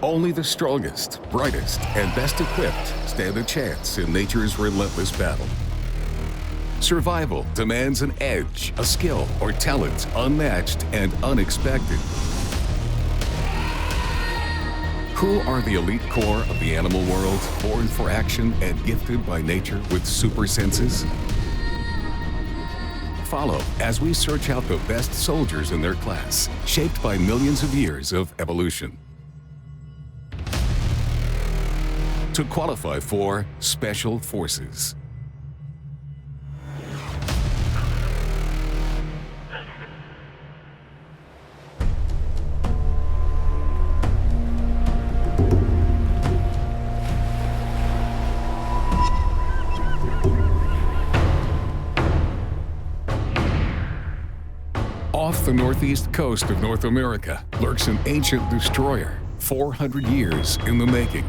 Only the strongest, brightest, and best equipped stand a chance in nature's relentless battle. Survival demands an edge, a skill, or talent unmatched and unexpected. Who are the elite core of the animal world, born for action and gifted by nature with super senses? Follow as we search out the best soldiers in their class, shaped by millions of years of evolution. To qualify for Special Forces. Off the northeast coast of North America lurks an ancient destroyer, 400 years in the making.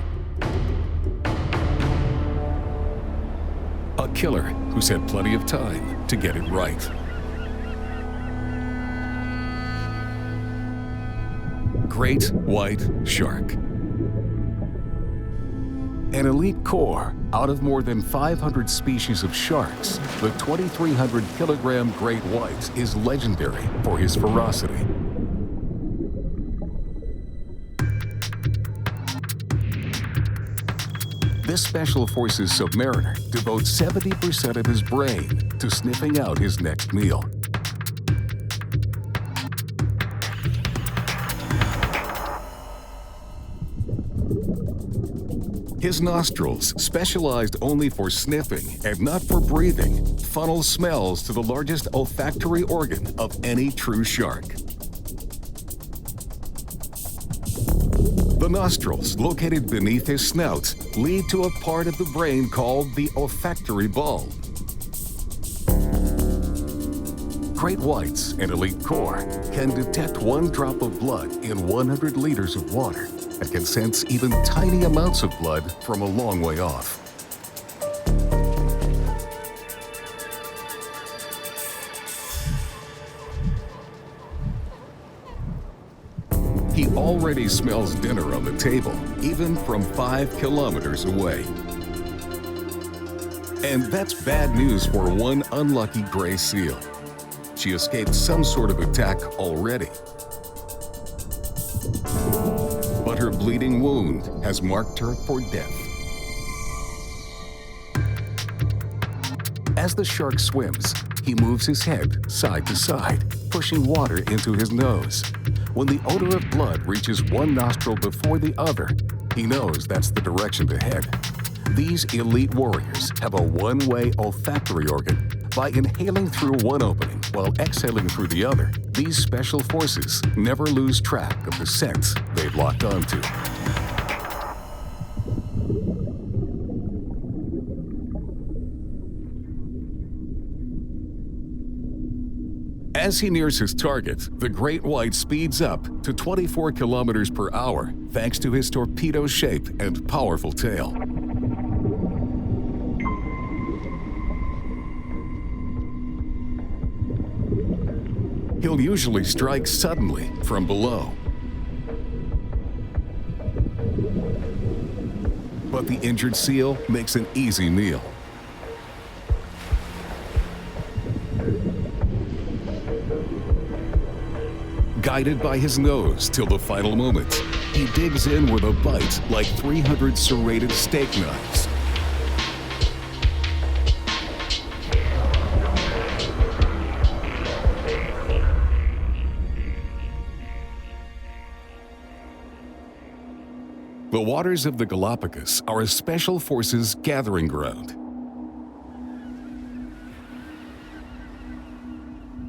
A killer who's had plenty of time to get it right. Great white shark. An elite core out of more than 500 species of sharks, the 2,300-kilogram great white is legendary for his ferocity. This Special Forces submariner devotes 70% of his brain to sniffing out his next meal. His nostrils, specialized only for sniffing and not for breathing, funnel smells to the largest olfactory organ of any true shark. The nostrils, located beneath his snout, lead to a part of the brain called the olfactory bulb. Great whites and elite core can detect 1 drop of blood in 100 liters of water and can sense even tiny amounts of blood from a long way off. He already smells dinner on the table, even from 5 kilometers away. And that's bad news for one unlucky gray seal. She escaped some sort of attack already. But her bleeding wound has marked her for death. As the shark swims, he moves his head side to side, pushing water into his nose. When the odor of blood reaches one nostril before the other, he knows that's the direction to head. These elite warriors have a one-way olfactory organ. By inhaling through one opening while exhaling through the other, these Special Forces never lose track of the scent they've locked onto. As he nears his target, the great white speeds up to 24 kilometers per hour thanks to his torpedo shape and powerful tail. He'll usually strike suddenly from below. But the injured seal makes an easy meal. Guided by his nose till the final moment, he digs in with a bite like 300 serrated steak knives. The waters of the Galapagos are a Special Forces gathering ground.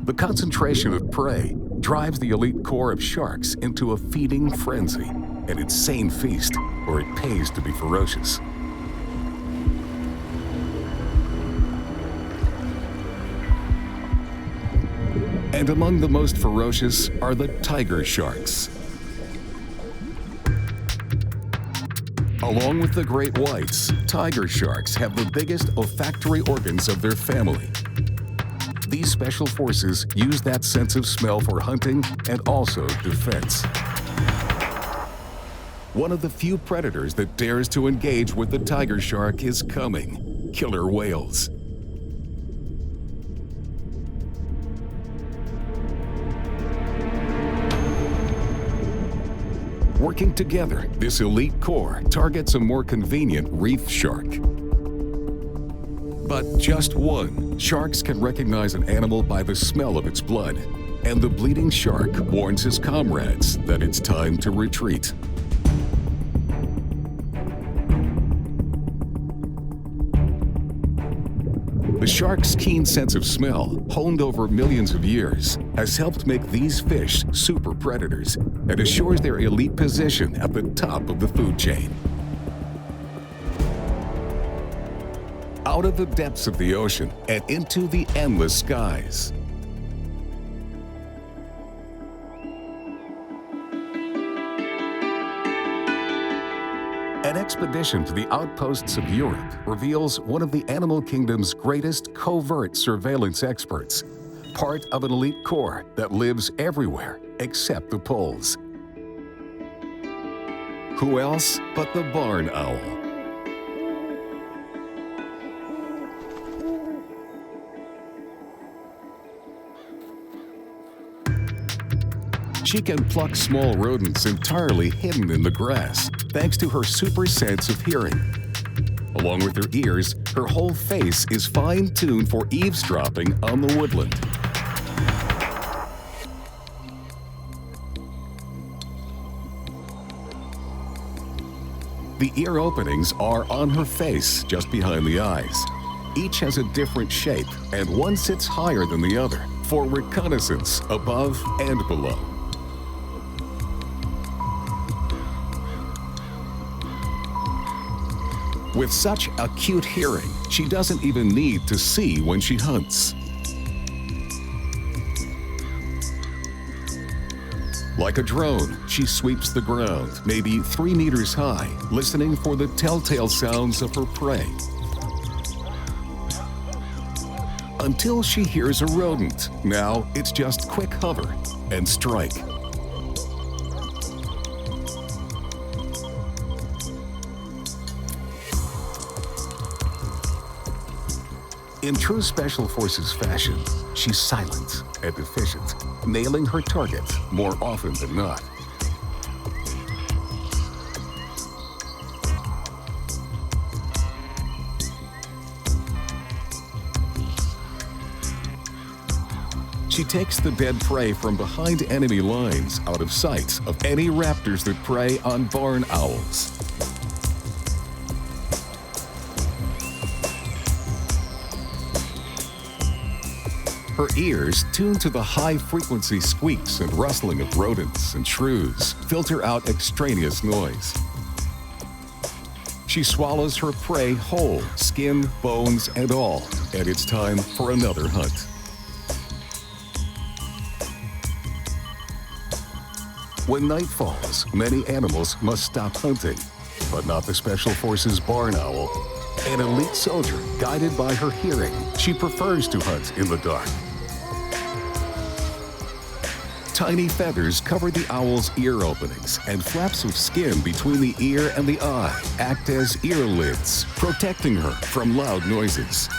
The concentration of prey drives the elite core of sharks into a feeding frenzy, an insane feast where it pays to be ferocious. And among the most ferocious are the tiger sharks. Along with the great whites, tiger sharks have the biggest olfactory organs of their family. These Special Forces use that sense of smell for hunting and also defense. One of the few predators that dares to engage with the tiger shark is coming: killer whales. Working together, this elite corps targets a more convenient reef shark. But just one. Sharks can recognize an animal by the smell of its blood, and the bleeding shark warns his comrades that it's time to retreat. The shark's keen sense of smell, honed over millions of years, has helped make these fish super predators and assures their elite position at the top of the food chain. Out of the depths of the ocean and into the endless skies. An expedition to the outposts of Europe reveals one of the animal kingdom's greatest covert surveillance experts, part of an elite corps that lives everywhere except the poles. Who else but the barn owl? She can pluck small rodents entirely hidden in the grass, thanks to her super sense of hearing. Along with her ears, her whole face is fine-tuned for eavesdropping on the woodland. The ear openings are on her face, just behind the eyes. Each has a different shape, and one sits higher than the other for reconnaissance above and below. With such acute hearing, she doesn't even need to see when she hunts. Like a drone, she sweeps the ground, maybe 3 meters high, listening for the telltale sounds of her prey. Until she hears a rodent. Now it's just quick hover and strike. In true Special Forces fashion, she's silent and efficient, nailing her target more often than not. She takes the dead prey from behind enemy lines out of sight of any raptors that prey on barn owls. Her ears, tuned to the high-frequency squeaks and rustling of rodents and shrews, filter out extraneous noise. She swallows her prey whole, skin, bones, and all, and it's time for another hunt. When night falls, many animals must stop hunting, but not the Special Forces barn owl. An elite soldier, guided by her hearing, she prefers to hunt in the dark. Tiny feathers cover the owl's ear openings, and flaps of skin between the ear and the eye act as ear lids, protecting her from loud noises.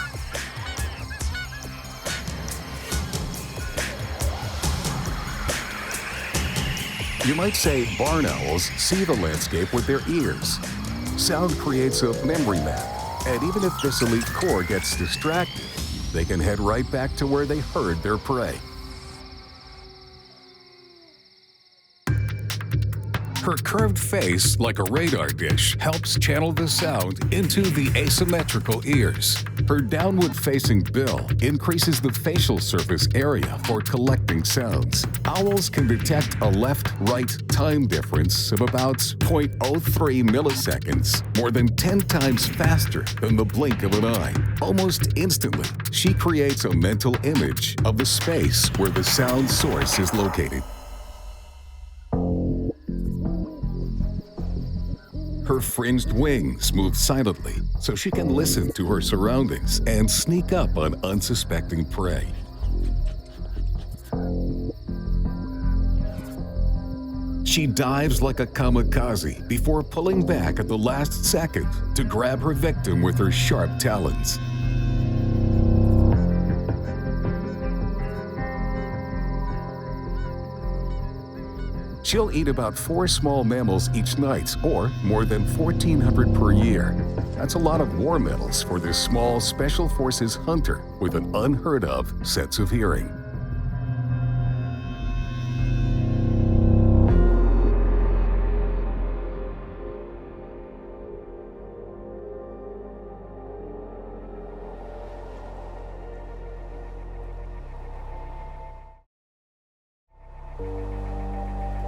You might say barn owls see the landscape with their ears. Sound creates a memory map, and even if this elite corps gets distracted, they can head right back to where they heard their prey. Her curved face, like a radar dish, helps channel the sound into the asymmetrical ears. Her downward-facing bill increases the facial surface area for collecting sounds. Owls can detect a left-right time difference of about 0.03 milliseconds, more than 10 times faster than the blink of an eye. Almost instantly, she creates a mental image of the space where the sound source is located. Her fringed wings move silently so she can listen to her surroundings and sneak up on unsuspecting prey. She dives like a kamikaze before pulling back at the last second to grab her victim with her sharp talons. She'll eat about 4 small mammals each night, or more than 1,400 per year. That's a lot of war medals for this small Special Forces hunter with an unheard-of sense of hearing.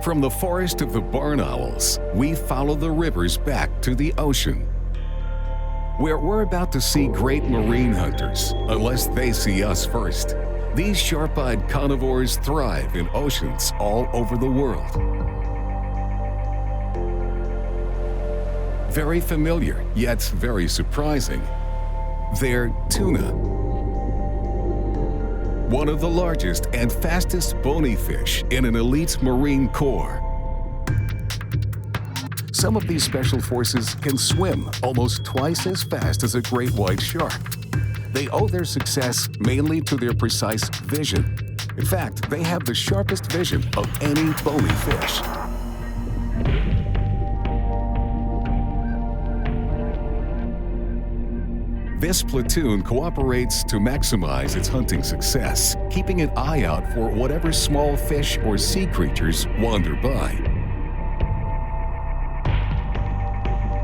From the forest of the barn owls, we follow the rivers back to the ocean, where we're about to see great marine hunters, unless they see us first. These sharp-eyed carnivores thrive in oceans all over the world. Very familiar, yet very surprising. They're tuna. One of the largest and fastest bony fish in an elite marine corps. Some of these special forces can swim almost twice as fast as a great white shark. They owe their success mainly to their precise vision. In fact, they have the sharpest vision of any bony fish. This platoon cooperates to maximize its hunting success, keeping an eye out for whatever small fish or sea creatures wander by.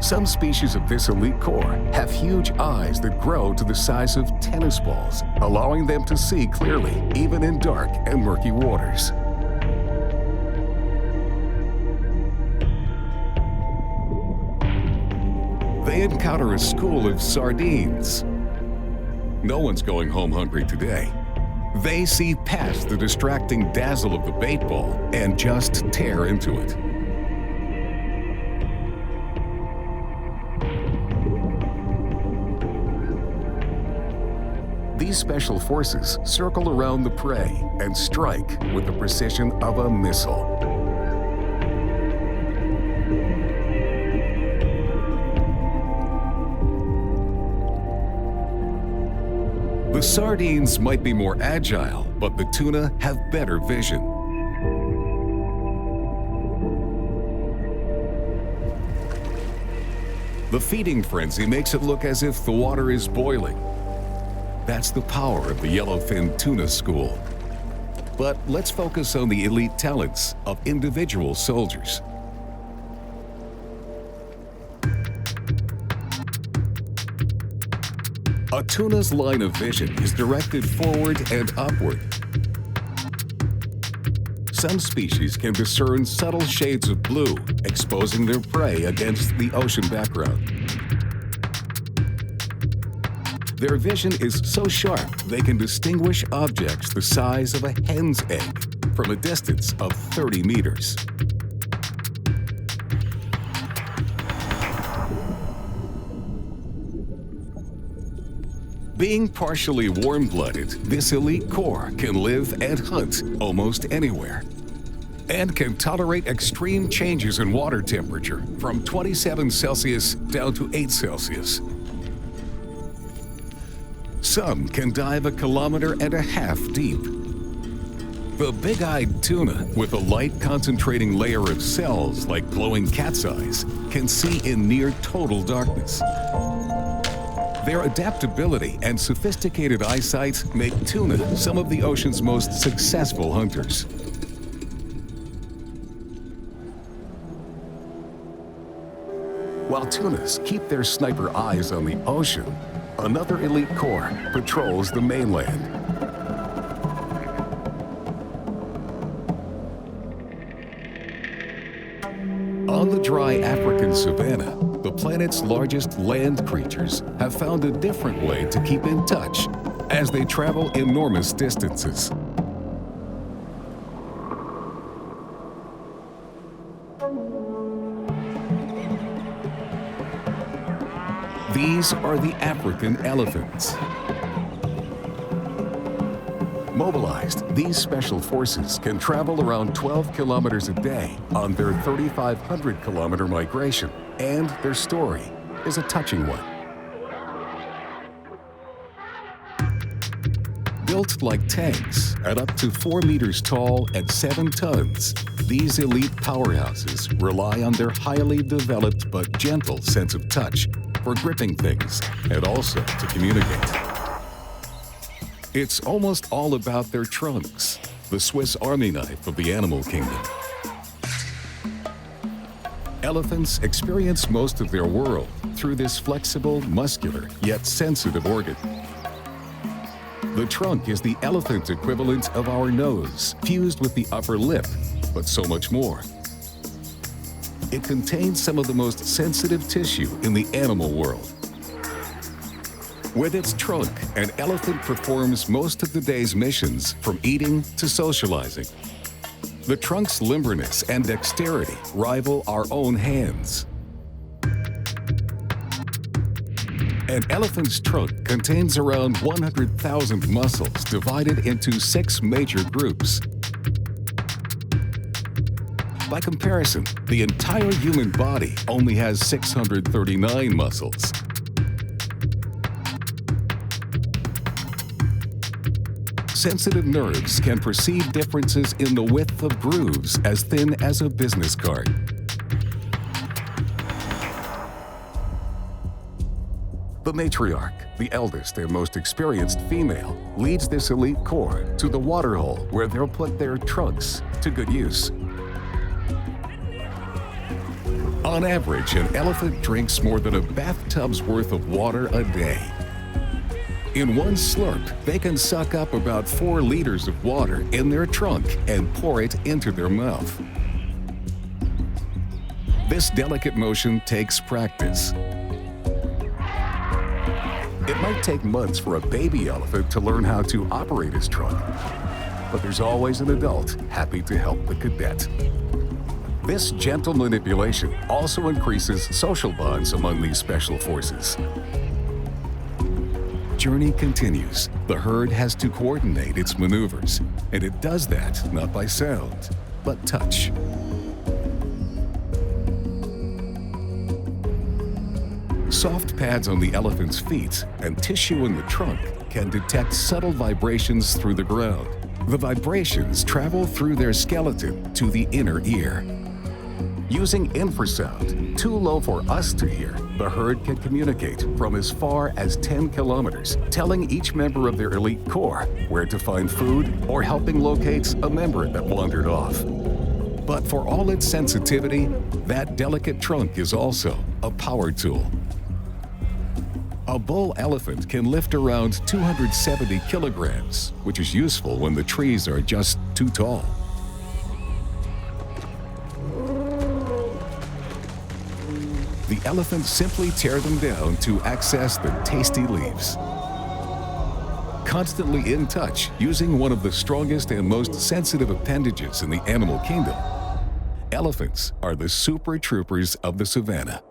Some species of this elite corps have huge eyes that grow to the size of tennis balls, allowing them to see clearly even in dark and murky waters. They encounter a school of sardines. No one's going home hungry today. They see past the distracting dazzle of the bait ball and just tear into it. These special forces circle around the prey and strike with the precision of a missile. The sardines might be more agile, but the tuna have better vision. The feeding frenzy makes it look as if the water is boiling. That's the power of the yellowfin tuna school. But let's focus on the elite talents of individual soldiers. A tuna's line of vision is directed forward and upward. Some species can discern subtle shades of blue, exposing their prey against the ocean background. Their vision is so sharp they can distinguish objects the size of a hen's egg from a distance of 30 meters. Being partially warm-blooded, this elite corps can live and hunt almost anywhere, and can tolerate extreme changes in water temperature from 27 Celsius down to 8 Celsius. Some can dive 1.5 kilometers deep. The big-eyed tuna, with a light concentrating layer of cells like glowing cat's eyes, can see in near total darkness. Their adaptability and sophisticated eyesight make tuna some of the ocean's most successful hunters. While tunas keep their sniper eyes on the ocean, another elite corps patrols the mainland. On the dry African savanna, the planet's largest land creatures have found a different way to keep in touch as they travel enormous distances. These are the African elephants. Mobilized, these special forces can travel around 12 kilometers a day on their 3,500-kilometer migration, and their story is a touching one. Built like tanks at up to 4 meters tall and 7 tons, these elite powerhouses rely on their highly developed but gentle sense of touch for gripping things and also to communicate. It's almost all about their trunks, the Swiss Army knife of the animal kingdom. Elephants experience most of their world through this flexible, muscular, yet sensitive organ. The trunk is the elephant equivalent of our nose, fused with the upper lip, but so much more. It contains some of the most sensitive tissue in the animal world. With its trunk, an elephant performs most of the day's missions, from eating to socializing. The trunk's limberness and dexterity rival our own hands. An elephant's trunk contains around 100,000 muscles divided into 6 major groups. By comparison, the entire human body only has 639 muscles. Sensitive nerves can perceive differences in the width of grooves as thin as a business card. The matriarch, the eldest and most experienced female, leads this elite corps to the waterhole where they'll put their trunks to good use. On average, an elephant drinks more than a bathtub's worth of water a day. In one slurp, they can suck up about 4 liters of water in their trunk and pour it into their mouth. This delicate motion takes practice. It might take months for a baby elephant to learn how to operate his trunk, but there's always an adult happy to help the cadet. This gentle manipulation also increases social bonds among these special forces. Journey continues. The herd has to coordinate its maneuvers, and it does that not by sound, but touch. Soft pads on the elephant's feet and tissue in the trunk can detect subtle vibrations through the ground. The vibrations travel through their skeleton to the inner ear. Using infrasound, too low for us to hear, the herd can communicate from as far as 10 kilometers, telling each member of their elite corps where to find food or helping locate a member that wandered off. But for all its sensitivity, that delicate trunk is also a power tool. A bull elephant can lift around 270 kilograms, which is useful when the trees are just too tall. The elephants simply tear them down to access the tasty leaves. Constantly in touch, using one of the strongest and most sensitive appendages in the animal kingdom, elephants are the super troopers of the savannah.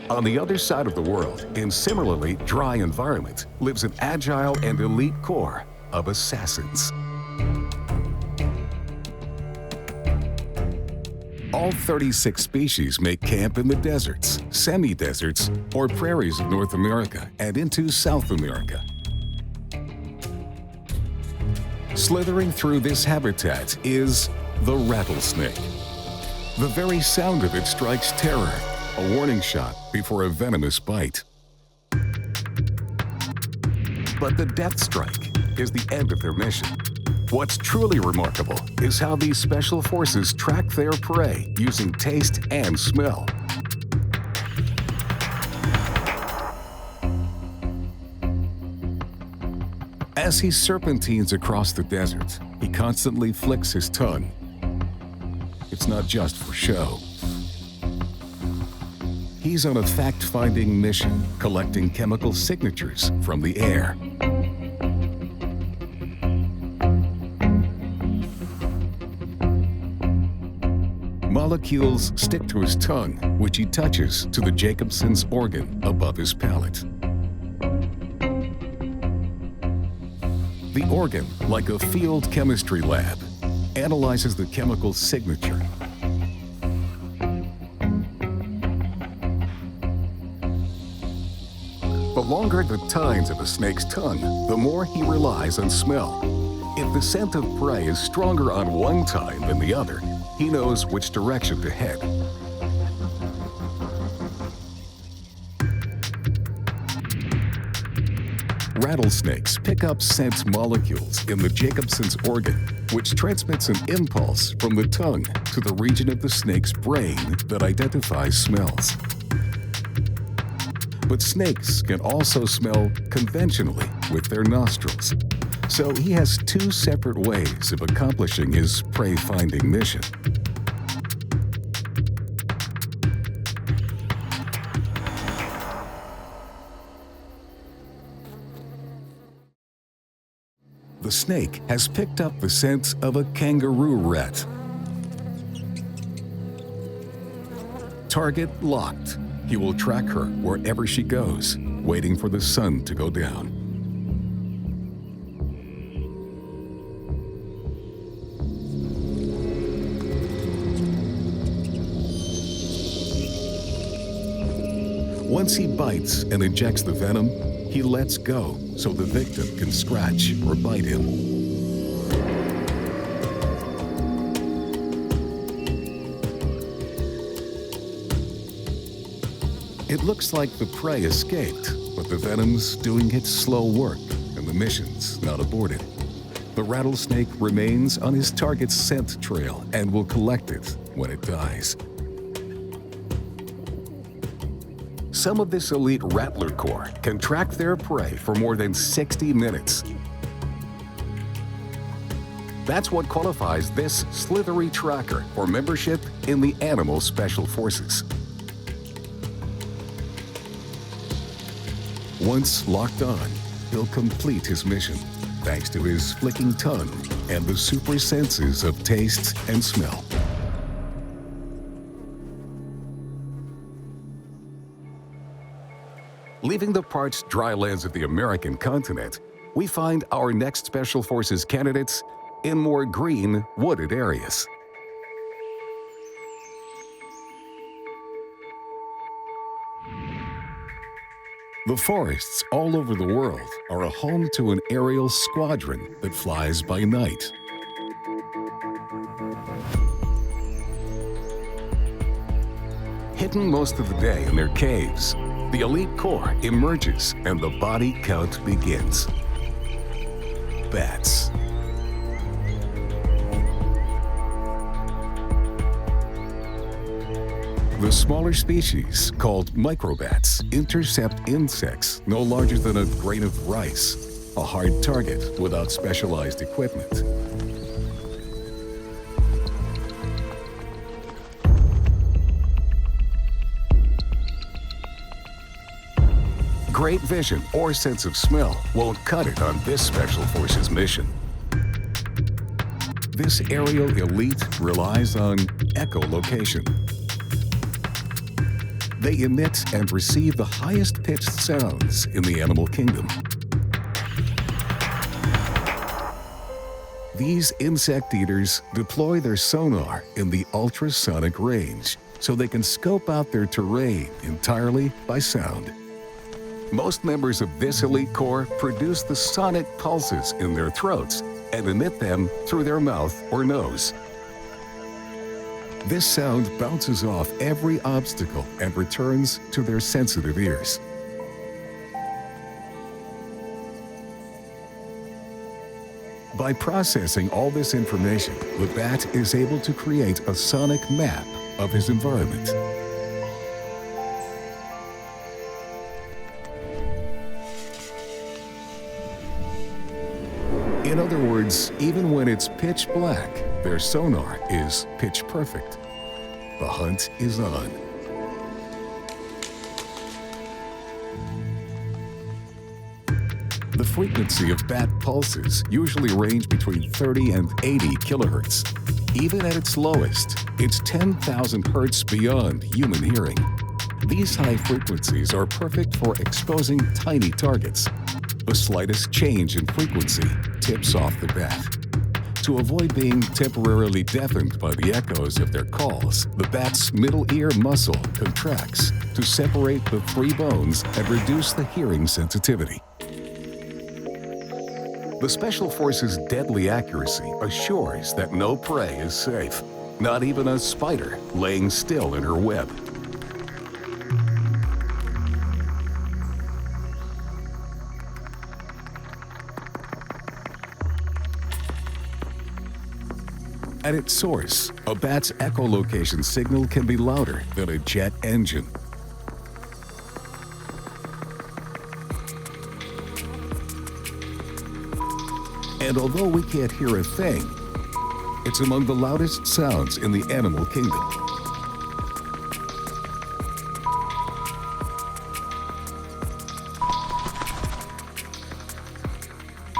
On the other side of the world, in similarly dry environment, lives an agile and elite corps of assassins. All 36 species make camp in the deserts, semi-deserts, or prairies of North America and into South America. Slithering through this habitat is the rattlesnake. The very sound of it strikes terror, a warning shot before a venomous bite. But the death strike is the end of their mission. What's truly remarkable is how these special forces track their prey using taste and smell. As he serpentines across the desert, he constantly flicks his tongue. It's not just for show. He's on a fact-finding mission, collecting chemical signatures from the air. Molecules stick to his tongue, which he touches to the Jacobson's organ above his palate. The organ, like a field chemistry lab, analyzes the chemical signature. The longer the tines of a snake's tongue, the more he relies on smell. If the scent of prey is stronger on one tine than the other, he knows which direction to head. Rattlesnakes pick up scent molecules in the Jacobson's organ, which transmits an impulse from the tongue to the region of the snake's brain that identifies smells. But snakes can also smell conventionally with their nostrils, so he has two separate ways of accomplishing his prey-finding mission. The snake has picked up the scent of a kangaroo rat. Target locked. He will track her wherever she goes, waiting for the sun to go down. Once he bites and injects the venom, he lets go so the victim can scratch or bite him. It looks like the prey escaped, but the venom's doing its slow work and the mission's not aborted. The rattlesnake remains on his target's scent trail and will collect it when it dies. Some of this elite rattler corps can track their prey for more than 60 minutes. That's what qualifies this slithery tracker for membership in the Animal Special Forces. Once locked on, he'll complete his mission, thanks to his flicking tongue and the super senses of taste and smell. Leaving the parched dry lands of the American continent, we find our next Special Forces candidates in more green, wooded areas. The forests all over the world are a home to an aerial squadron that flies by night. Hidden most of the day in their caves, the elite corps emerges and the body count begins. Bats. The smaller species, called microbats, intercept insects no larger than a grain of rice, a hard target without specialized equipment. Great vision or sense of smell won't cut it on this Special Forces mission. This aerial elite relies on echolocation. They emit and receive the highest pitched sounds in the animal kingdom. These insect eaters deploy their sonar in the ultrasonic range so they can scope out their terrain entirely by sound. Most members of this elite corps produce the sonic pulses in their throats and emit them through their mouth or nose. This sound bounces off every obstacle and returns to their sensitive ears. By processing all this information, the bat is able to create a sonic map of his environment. In other words, even when it's pitch black, their sonar is pitch perfect. The hunt is on. The frequency of bat pulses usually range between 30 and 80 kilohertz. Even at its lowest, it's 10,000 hertz beyond human hearing. These high frequencies are perfect for exposing tiny targets. The slightest change in frequency tips off the bat. To avoid being temporarily deafened by the echoes of their calls, the bat's middle ear muscle contracts to separate the three bones and reduce the hearing sensitivity. The Special Forces' deadly accuracy assures that no prey is safe, not even a spider laying still in her web. At its source, a bat's echolocation signal can be louder than a jet engine. And although we can't hear a thing, it's among the loudest sounds in the animal kingdom.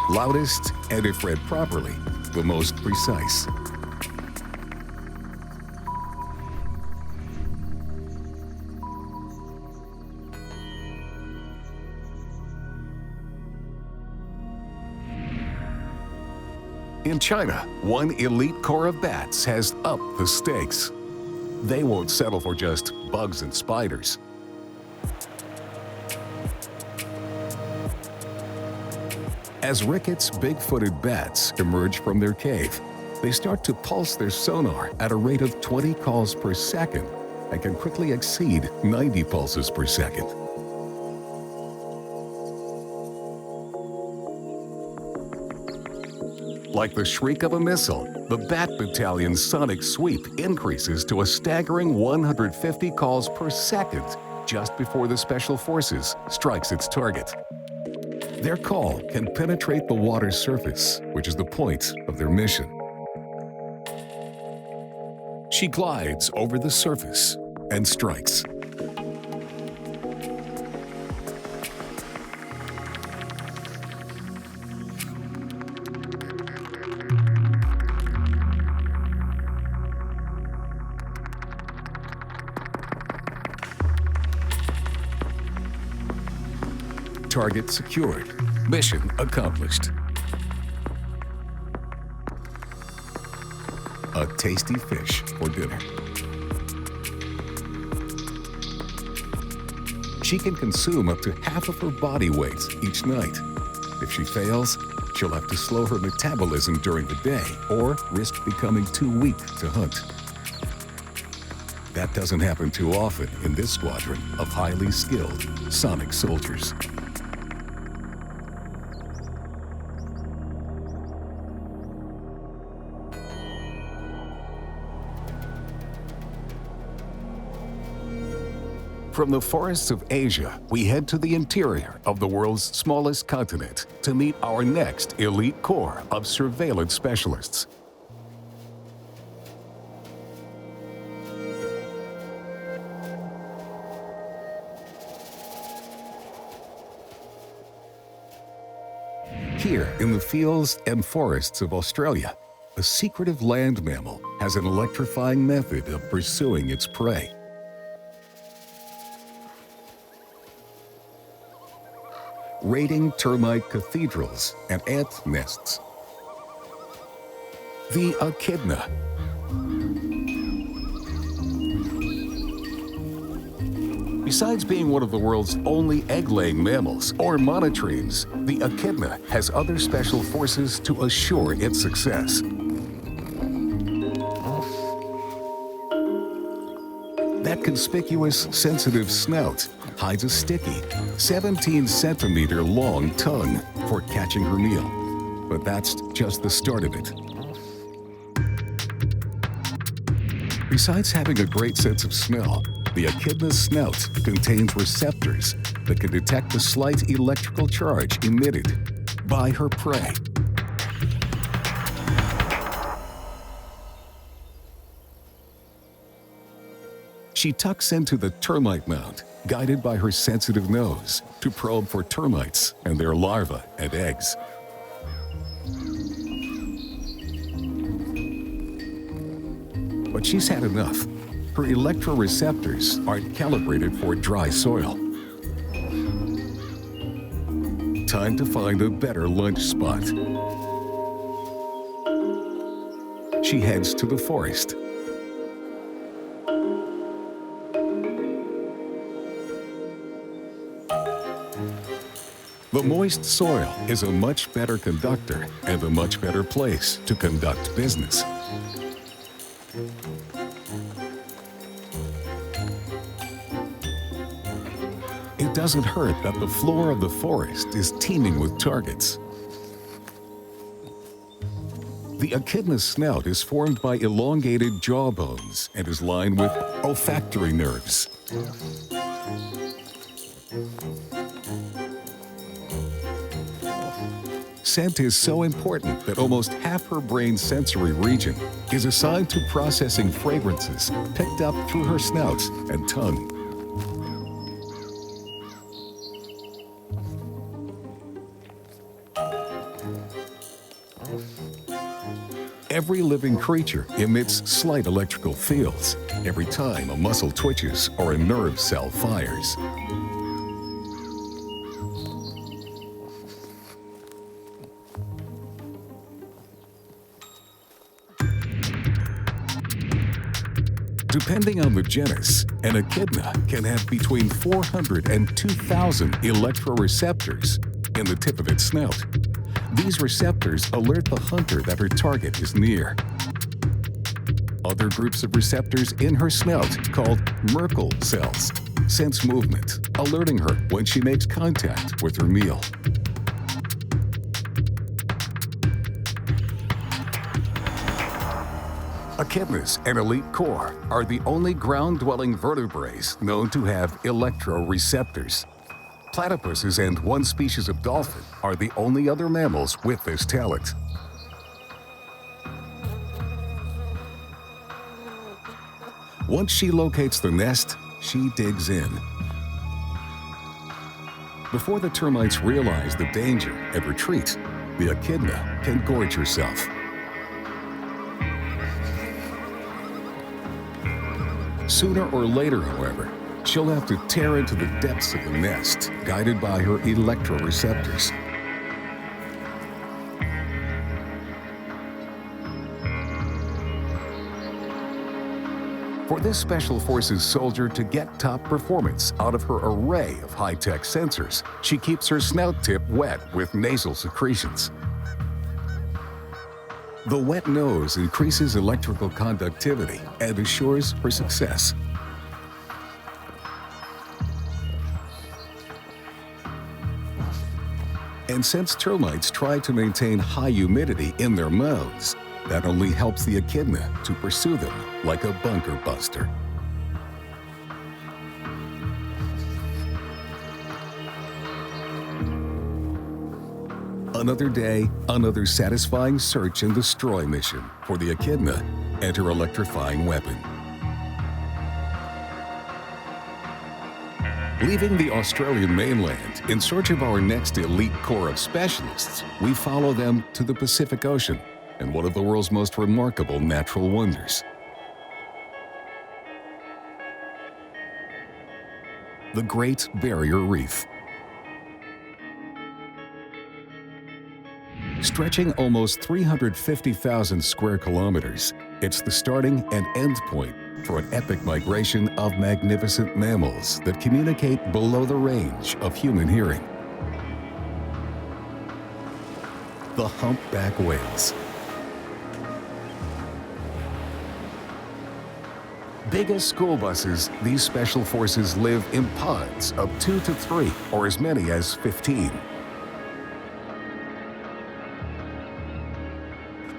Loudest, and if read properly, the most precise. In China, one elite corps of bats has upped the stakes. They won't settle for just bugs and spiders. As Ricketts' big-footed bats emerge from their cave, they start to pulse their sonar at a rate of 20 calls per second and can quickly exceed 90 pulses per second. Like the shriek of a missile, the Bat Battalion's sonic sweep increases to a staggering 150 calls per second just before the Special Forces strikes its target. Their call can penetrate the water's surface, which is the point of their mission. She glides over the surface and strikes. Target secured. Mission accomplished. A tasty fish for dinner. She can consume up to half of her body weight each night. If she fails, she'll have to slow her metabolism during the day or risk becoming too weak to hunt. That doesn't happen too often in this squadron of highly skilled sonic soldiers. From the forests of Asia, we head to the interior of the world's smallest continent to meet our next elite corps of surveillance specialists. Here in the fields and forests of Australia, a secretive land mammal has an electrifying method of pursuing its prey. Raiding termite cathedrals and ant nests. The Echidna. Besides being one of the world's only egg-laying mammals, or monotremes, the Echidna has other special forces to assure its success. That conspicuous, sensitive snout hides a sticky, 17-centimeter long tongue for catching her meal. But that's just the start of it. Besides having a great sense of smell, the Echidna's snout contains receptors that can detect the slight electrical charge emitted by her prey. She tucks into the termite mound, guided by her sensitive nose, to probe for termites and their larvae and eggs. But she's had enough. Her electroreceptors aren't calibrated for dry soil. Time to find a better lunch spot. She heads to the forest. The moist soil is a much better conductor and a much better place to conduct business. It doesn't hurt that the floor of the forest is teeming with targets. The echidna's snout is formed by elongated jaw bones and is lined with olfactory nerves. Scent is so important that almost half her brain's sensory region is assigned to processing fragrances picked up through her snout and tongue. Every living creature emits slight electrical fields every time a muscle twitches or a nerve cell fires. Depending on the genus, an echidna can have between 400 and 2,000 electroreceptors in the tip of its snout. These receptors alert the hunter that her target is near. Other groups of receptors in her snout, called Merkel cells, sense movement, alerting her when she makes contact with her meal. Echidnas and elite core are the only ground-dwelling vertebrates known to have electroreceptors. Platypuses and one species of dolphin are the only other mammals with this talent. Once she locates the nest, she digs in. Before the termites realize the danger and retreat, the echidna can gorge herself. Sooner or later, however, she'll have to tear into the depths of the nest, guided by her electroreceptors. For this Special Forces soldier to get top performance out of her array of high-tech sensors, she keeps her snout tip wet with nasal secretions. The wet nose increases electrical conductivity and assures her success. And since termites try to maintain high humidity in their mouths, that only helps the echidna to pursue them like a bunker buster. Another day, another satisfying search and destroy mission for the echidna and her electrifying weapon. Leaving the Australian mainland in search of our next elite corps of specialists, we follow them to the Pacific Ocean and one of the world's most remarkable natural wonders. The Great Barrier Reef. Stretching almost 350,000 square kilometers, it's the starting and end point for an epic migration of magnificent mammals that communicate below the range of human hearing. The humpback whales. Big as school buses, these special forces live in pods of 2 to 3 or as many as 15.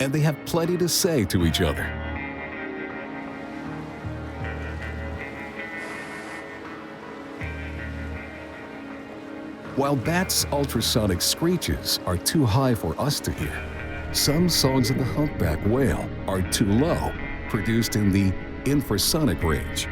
And they have plenty to say to each other. While bats' ultrasonic screeches are too high for us to hear, some songs of the humpback whale are too low, produced in the infrasonic range.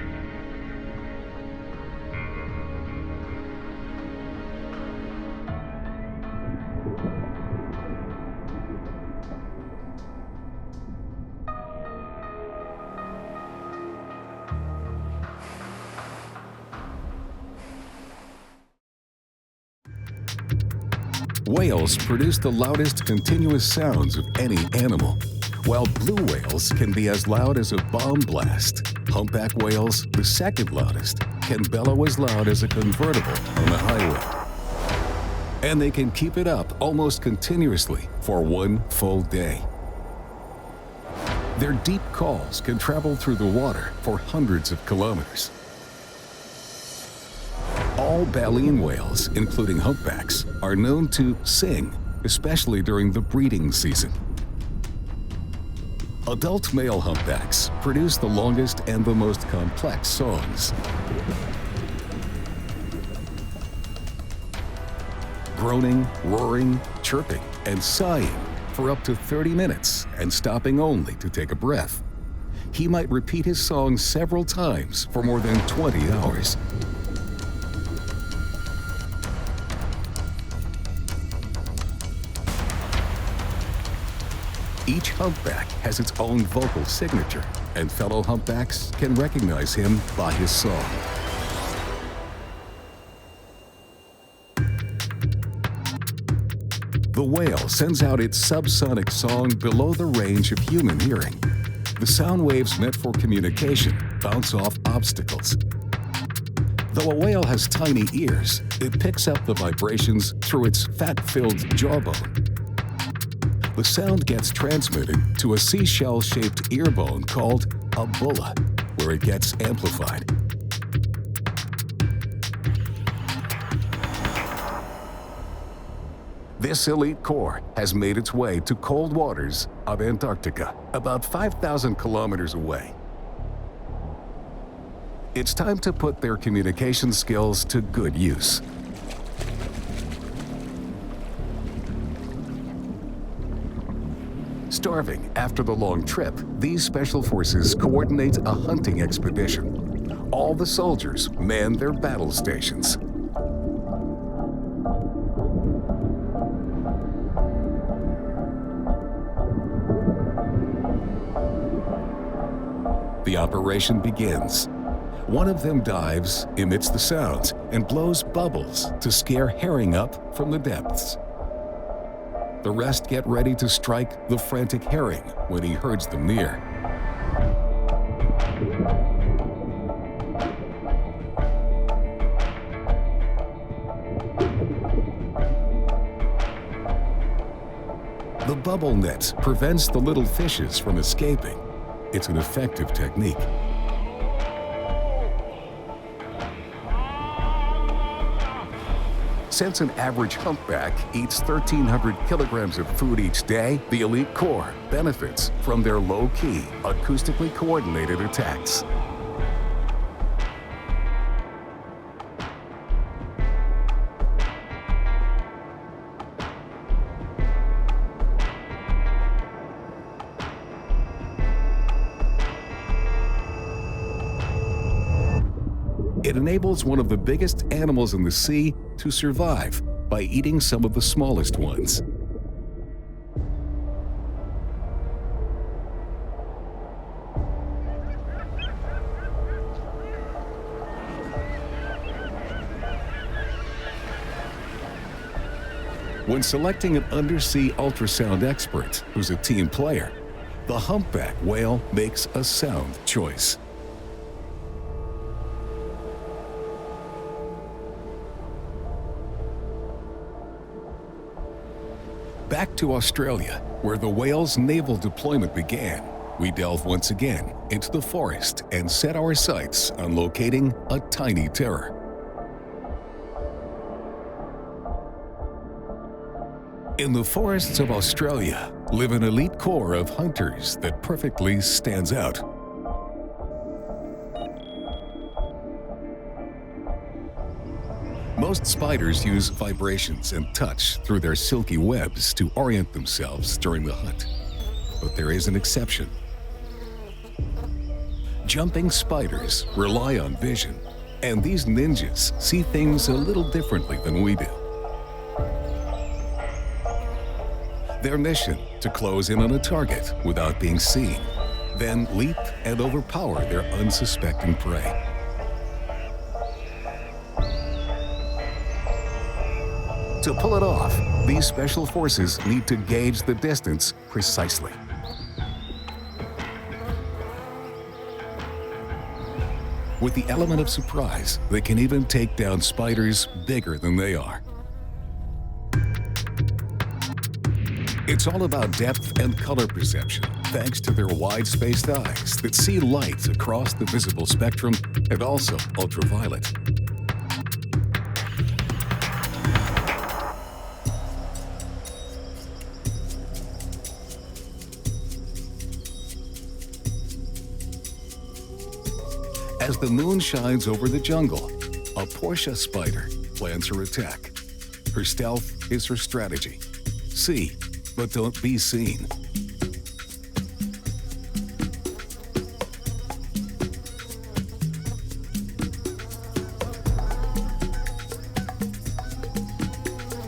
Whales produce the loudest continuous sounds of any animal, while blue whales can be as loud as a bomb blast. Humpback whales, the second loudest, can bellow as loud as a convertible on the highway. And they can keep it up almost continuously for one full day. Their deep calls can travel through the water for hundreds of kilometers. All baleen whales, including humpbacks, are known to sing, especially during the breeding season. Adult male humpbacks produce the longest and the most complex songs. Groaning, roaring, chirping, and sighing for up to 30 minutes and stopping only to take a breath. He might repeat his song several times for more than 20 hours. Each humpback has its own vocal signature, and fellow humpbacks can recognize him by his song. The whale sends out its subsonic song below the range of human hearing. The sound waves meant for communication bounce off obstacles. Though a whale has tiny ears, it picks up the vibrations through its fat-filled jawbone. The sound gets transmitted to a seashell-shaped ear bone called a bulla, where it gets amplified. This elite corps has made its way to cold waters of Antarctica, about 5,000 kilometers away. It's time to put their communication skills to good use. Starving after the long trip, these special forces coordinate a hunting expedition. All the soldiers man their battle stations. The operation begins. One of them dives, emits the sounds, and blows bubbles to scare herring up from the depths. The rest get ready to strike the frantic herring when he herds them near. The bubble net prevents the little fishes from escaping. It's an effective technique. Since an average humpback eats 1,300 kilograms of food each day, the elite corps benefits from their low-key, acoustically coordinated attacks. It enables one of the biggest animals in the sea to survive by eating some of the smallest ones. When selecting an undersea ultrasound expert who's a team player, the humpback whale makes a sound choice. Back to Australia, where the whale's naval deployment began, we delve once again into the forest and set our sights on locating a tiny terror. In the forests of Australia live an elite corps of hunters that perfectly stands out. Most spiders use vibrations and touch through their silky webs to orient themselves during the hunt. But there is an exception. Jumping spiders rely on vision, and these ninjas see things a little differently than we do. Their mission: to close in on a target without being seen, then leap and overpower their unsuspecting prey. To pull it off, These special forces need to gauge the distance precisely. With the element of surprise, they can even take down spiders bigger than they are. It's all about depth and color perception, thanks to their wide-spaced eyes that see light across the visible spectrum and also ultraviolet. As the moon shines over the jungle, a Portia spider plans her attack. Her stealth is her strategy. See, but don't be seen.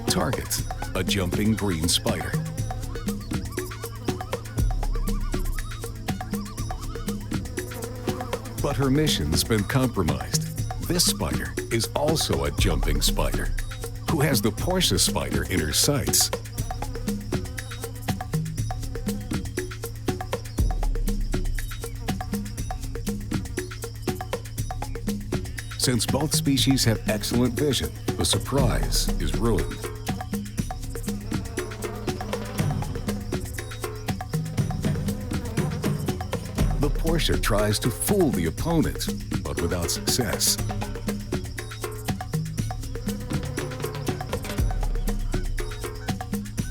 Target, a jumping green spider. But her mission's been compromised. This spider is also a jumping spider, who has the Portia spider in her sights. Since both species have excellent vision, the surprise is ruined. The Portia tries to fool the opponent, but without success.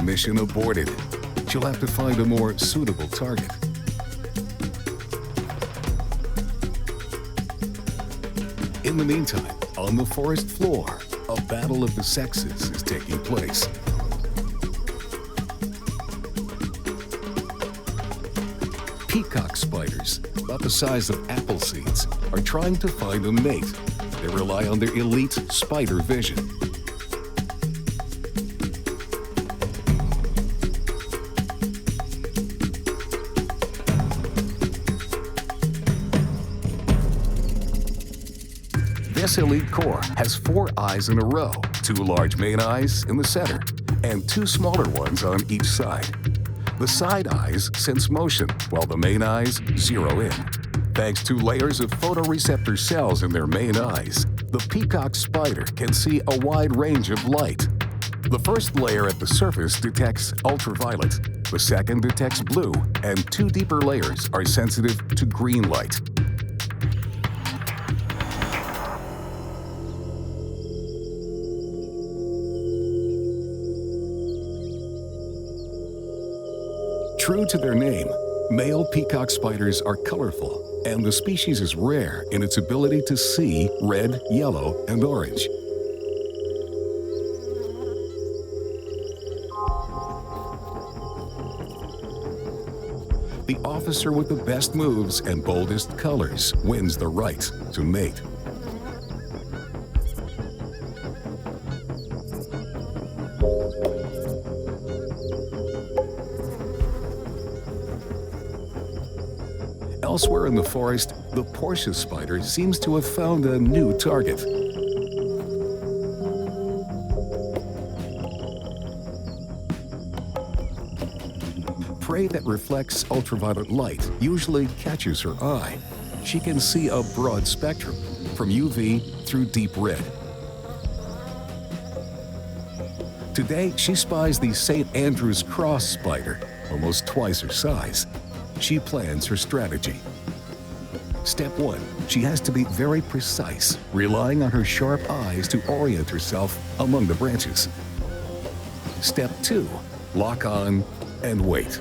Mission aborted. She'll have to find a more suitable target. In the meantime, on the forest floor, a battle of the sexes is taking place. Peacock spiders, about the size of apple seeds, are trying to find a mate. They rely on their elite spider vision. This elite corps has 4 eyes in a row, 2 large main eyes in the center, and 2 smaller ones on each side. The side eyes sense motion, while the main eyes zero in. Thanks to layers of photoreceptor cells in their main eyes, the peacock spider can see a wide range of light. The first layer at the surface detects ultraviolet, the second detects blue, and 2 deeper layers are sensitive to green light. True to their name, male peacock spiders are colorful, and the species is rare in its ability to see red, yellow, and orange. The officer with the best moves and boldest colors wins the right to mate. Elsewhere in the forest, the Portia spider seems to have found a new target. Prey that reflects ultraviolet light usually catches her eye. She can see a broad spectrum, from UV through deep red. Today, she spies the St. Andrew's cross spider, almost twice her size. She plans her strategy. Step 1, she has to be very precise, relying on her sharp eyes to orient herself among the branches. Step 2, lock on and wait.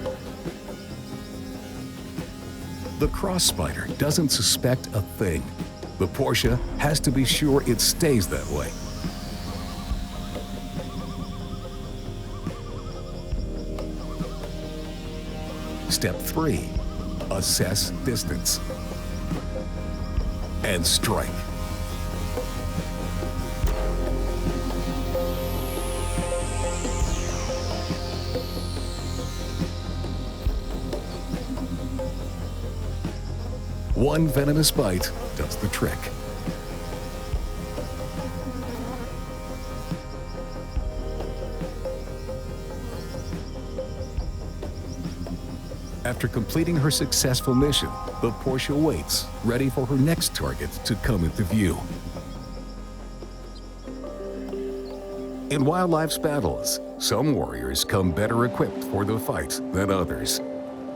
The cross spider doesn't suspect a thing. The Portia has to be sure it stays that way. Step 3, assess distance and strike. One venomous bite does the trick. After completing her successful mission, the Porsche waits, ready for her next target to come into view. In wildlife's battles, some warriors come better equipped for the fight than others.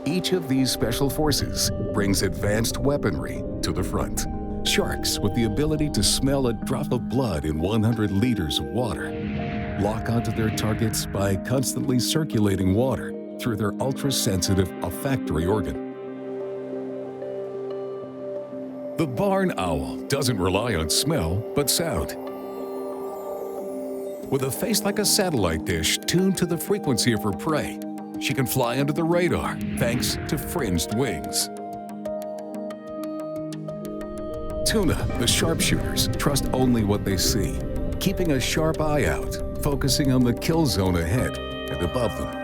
Each of these special forces brings advanced weaponry to the front. Sharks with the ability to smell a drop of blood in 100 liters of water lock onto their targets by constantly circulating water through their ultra-sensitive olfactory organ. The barn owl doesn't rely on smell, but sound. With a face like a satellite dish tuned to the frequency of her prey, she can fly under the radar thanks to fringed wings. Tuna, the sharpshooters, trust only what they see, keeping a sharp eye out, focusing on the kill zone ahead and above them.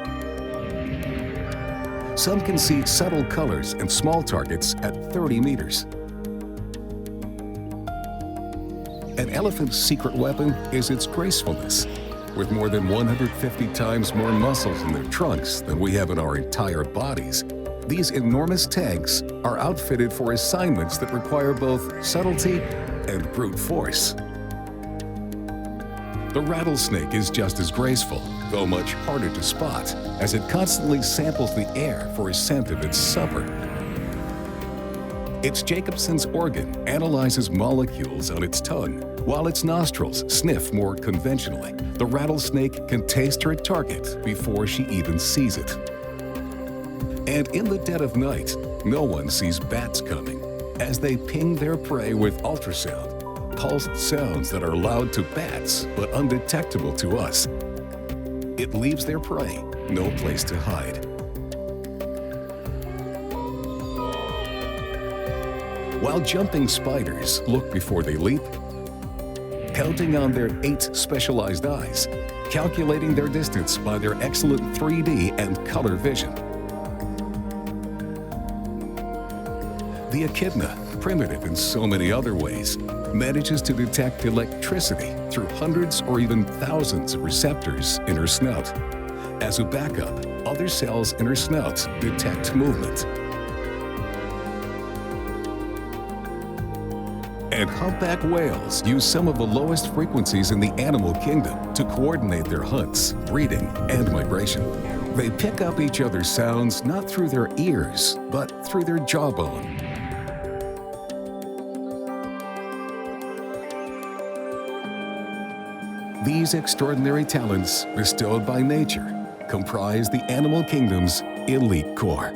Some can see subtle colors and small targets at 30 meters. An elephant's secret weapon is its gracefulness. With more than 150 times more muscles in their trunks than we have in our entire bodies, these enormous tanks are outfitted for assignments that require both subtlety and brute force. The rattlesnake is just as graceful, though much harder to spot, as it constantly samples the air for a scent of its supper. Its Jacobson's organ analyzes molecules on its tongue, while its nostrils sniff more conventionally. The rattlesnake can taste her target before she even sees it. And in the dead of night, no one sees bats coming, as they ping their prey with ultrasound, pulsed sounds that are loud to bats but undetectable to us. It leaves their prey no place to hide. While jumping spiders look before they leap, counting on their 8 specialized eyes, calculating their distance by their excellent 3D and color vision. The echidna, primitive in so many other ways, manages to detect electricity through hundreds or even thousands of receptors in her snout. As a backup, other cells in her snout detect movement. And humpback whales use some of the lowest frequencies in the animal kingdom to coordinate their hunts, breeding, and migration. They pick up each other's sounds not through their ears, but through their jawbone. These extraordinary talents bestowed by nature comprise the animal kingdom's elite core.